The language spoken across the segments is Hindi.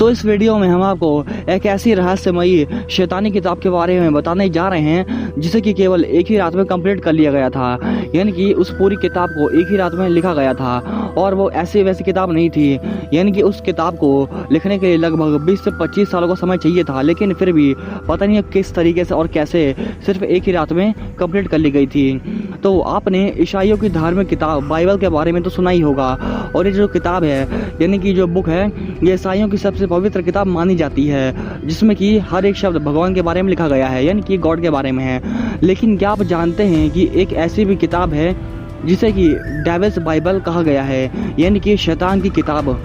तो इस वीडियो में हम आपको एक ऐसी रहस्यमयी शैतानी किताब के बारे में बताने जा रहे हैं जिसे कि केवल एक ही रात में कंप्लीट कर लिया गया था। यानी कि उस पूरी किताब को एक ही रात में लिखा गया था और वो ऐसी वैसी किताब नहीं थी। यानी कि उस किताब को लिखने के लिए लगभग 20 से 25 सालों का समय चाहिए था, लेकिन फिर भी पता नहीं किस तरीके से और कैसे सिर्फ एक ही रात में कंप्लीट कर ली गई थी। तो आपने ईसाइयों की धार्मिक किताब बाइबल के बारे में तो सुना ही होगा, और ये जो किताब है यानी कि जो बुक है ये ईसाइयों की सबसे पवित्र किताब मानी जाती है, जिसमें कि हर एक शब्द भगवान के बारे में लिखा गया है, यानी कि गॉड के बारे में है। लेकिन क्या आप जानते हैं कि एक ऐसी भी किताब है जिसे कि डेविल्स बाइबल कहा गया है, यानी कि शैतान की किताब।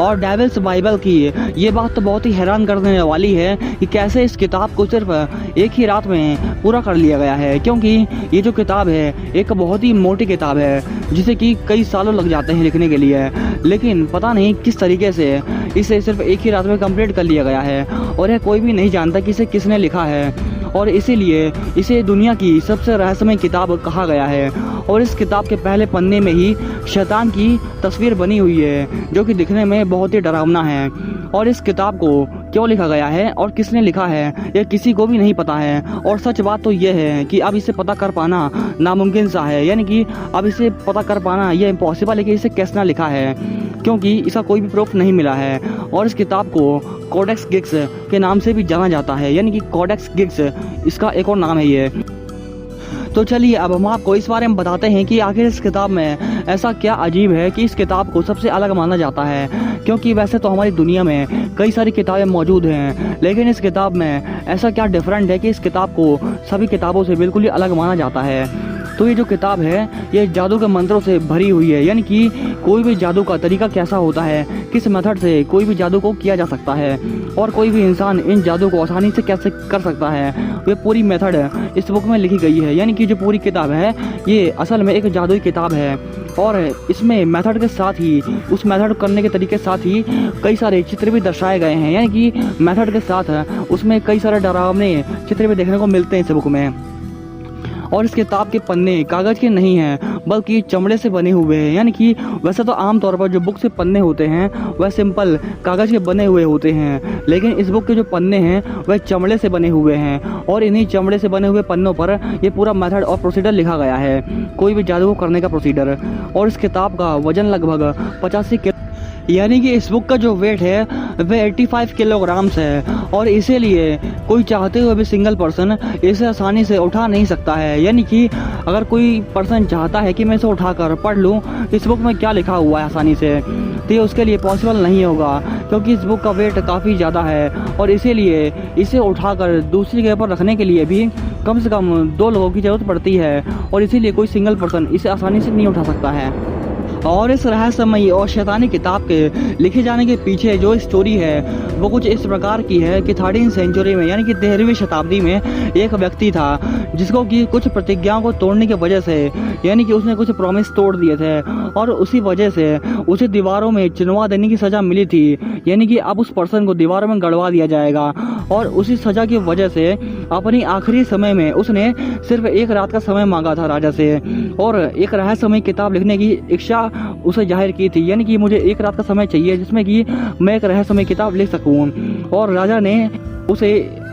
और डेविल्स बाइबल की ये बात तो बहुत ही हैरान कर देने वाली है कि कैसे इस किताब को सिर्फ एक ही रात में पूरा कर लिया गया है, क्योंकि ये जो किताब है एक बहुत ही मोटी किताब है जिसे कि कई सालों लग जाते हैं लिखने के लिए। लेकिन पता नहीं किस तरीके से इसे सिर्फ एक ही रात में कंप्लीट कर लिया गया है, और यह कोई भी नहीं जानता कि इसे किसने लिखा है, और इसीलिए इसे दुनिया की सबसे रहस्यमय किताब कहा गया है। और इस किताब के पहले पन्ने में ही शैतान की तस्वीर बनी हुई है जो कि दिखने में बहुत ही डरावना है। और इस किताब को क्यों लिखा गया है और किसने लिखा है यह किसी को भी नहीं पता है। और सच बात तो यह है कि अब इसे पता कर पाना नामुमकिन सा है, यानी कि अब इसे पता कर पाना यह इम्पॉसिबल है कि इसे किसने लिखा है, क्योंकि इसका कोई भी प्रूफ नहीं मिला है। और इस किताब को कोडेक्स गिक्स के नाम से भी जाना जाता है, यानी कि कोडेक्स गिक्स इसका एक और नाम है ये। तो चलिए अब हम आपको इस बारे में बताते हैं कि आखिर इस किताब में ऐसा क्या अजीब है कि इस किताब को सबसे अलग माना जाता है। क्योंकि वैसे तो हमारी दुनिया में कई सारी किताबें मौजूद हैं, लेकिन इस किताब में ऐसा क्या डिफरेंट है कि इस किताब को सभी किताबों से बिल्कुल ही अलग माना जाता है। तो ये जो किताब है ये जादू के मंत्रों से भरी हुई है, यानी कि कोई भी जादू का तरीका कैसा होता है, किस मेथड से कोई भी जादू को किया जा सकता है, और कोई भी इंसान इन जादू को आसानी से कैसे कर सकता है, ये पूरी मेथड इस बुक में लिखी गई है। यानी कि जो पूरी किताब है ये असल में एक जादुई किताब है, और इसमें मेथड के साथ ही उस मेथड करने के तरीके के साथ ही कई सारे चित्र भी दर्शाए गए हैं। यानी कि मेथड के साथ उसमें कई सारे डरावने चित्र भी देखने को मिलते हैं इस बुक में। और इस किताब के पन्ने कागज के नहीं हैं बल्कि चमड़े से बने हुए हैं। यानी कि वैसे तो आमतौर पर जो बुक से पन्ने होते हैं वह सिंपल कागज के बने हुए होते हैं, लेकिन इस बुक के जो पन्ने हैं वह चमड़े से बने हुए हैं, और इन्हीं चमड़े से बने हुए पन्नों पर ये पूरा मेथड और प्रोसीजर लिखा गया है, कोई भी जादू करने का प्रोसीजर। और इस किताब का वजन लगभग 85 किलो, यानी कि इस बुक का जो वेट है वह 85 किलोग्राम्स है, और इसीलिए कोई चाहते हुए भी सिंगल पर्सन इसे आसानी से उठा नहीं सकता है। यानी कि अगर कोई पर्सन चाहता है कि मैं इसे उठाकर पढ़ लूँ इस बुक में क्या लिखा हुआ है आसानी से, तो ये उसके लिए पॉसिबल नहीं होगा, क्योंकि इस बुक का वेट काफ़ी ज़्यादा है, और इसीलिए इसे उठाकर दूसरी जगह पर रखने के लिए भी कम से कम 2 लोगों की ज़रूरत पड़ती है, और इसीलिए कोई सिंगल पर्सन इसे आसानी से नहीं उठा सकता है। और इस रहस्यमयी और शैतानी किताब के लिखे जाने के पीछे जो स्टोरी है वो कुछ इस प्रकार की है कि 13वीं सेंचुरी में, यानी कि 13वीं शताब्दी में एक व्यक्ति था जिसको कि कुछ प्रतिज्ञाओं को तोड़ने की वजह से, यानी कि उसने कुछ प्रॉमिस तोड़ दिए थे, और उसी वजह से उसे दीवारों में चिनवा देने की सज़ा मिली थी। यानी कि अब उस पर्सन को दीवारों में गड़वा दिया जाएगा, और उसी सज़ा की वजह से अपनी आखिरी समय में उसने सिर्फ एक रात का समय मांगा था राजा से, और एक रहस्यमयी किताब लिखने की इच्छा उसे जाहिर की थी। यानी कि मुझे एक रात का समय चाहिए जिसमें कि मैं एक रहस्यमयी किताब लिख सकूं, और राजा ने उसे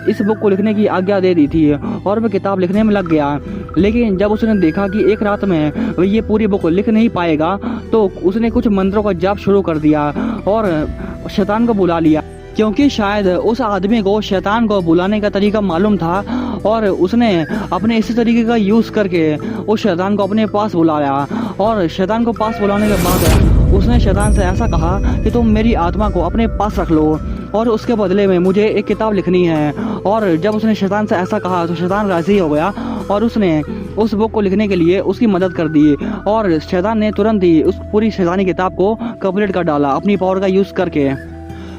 इस बुक को लिखने की आज्ञा दे दी थी, और वह किताब लिखने में लग गया। लेकिन जब उसने देखा कि एक रात में वह ये पूरी बुक लिख नहीं पाएगा, तो उसने कुछ मंत्रों का जाप शुरू कर दिया और शैतान को बुला लिया, क्योंकि शायद उस आदमी को शैतान को बुलाने का तरीका मालूम था, और उसने अपने इसी तरीके का यूज़ करके उस शैतान को अपने पास बुलाया। और शैतान को पास बुलाने के बाद उसने शैतान से ऐसा कहा कि तुम मेरी आत्मा को अपने पास रख लो, और उसके बदले में मुझे एक किताब लिखनी है। और जब उसने शैतान से ऐसा कहा तो शैतान राज़ी हो गया, और उसने उस बुक को लिखने के लिए उसकी मदद कर दी, और शैतान ने तुरंत ही उस पूरी शैतानी किताब को कंप्लीट कर डाला अपनी पावर का यूज़ करके।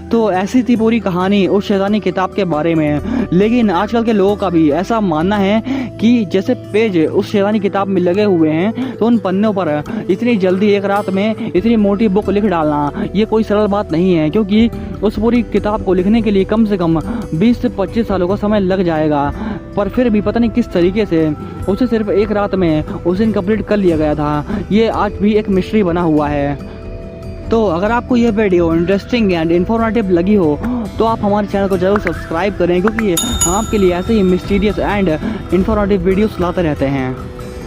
तो ऐसी थी पूरी कहानी उस शैतानी किताब के बारे में। लेकिन आजकल के लोगों का भी ऐसा मानना है कि जैसे पेज उस शैतानी किताब में लगे हुए हैं, तो उन पन्नों पर इतनी जल्दी एक रात में इतनी मोटी बुक लिख डालना ये कोई सरल बात नहीं है, क्योंकि उस पूरी किताब को लिखने के लिए कम से कम 20 से 25 सालों का समय लग जाएगा। पर फिर भी पता नहीं किस तरीके से उसे सिर्फ एक रात में उस दिन कंप्लीट कर लिया गया था, ये आज भी एक मिस्ट्री बना हुआ है। तो अगर आपको यह वीडियो इंटरेस्टिंग एंड इन्फॉर्मेटिव लगी हो तो आप हमारे चैनल को जरूर सब्सक्राइब करें, क्योंकि हम आपके लिए ऐसे ही मिस्टीरियस एंड इन्फॉर्मेटिव वीडियोस लाते रहते हैं।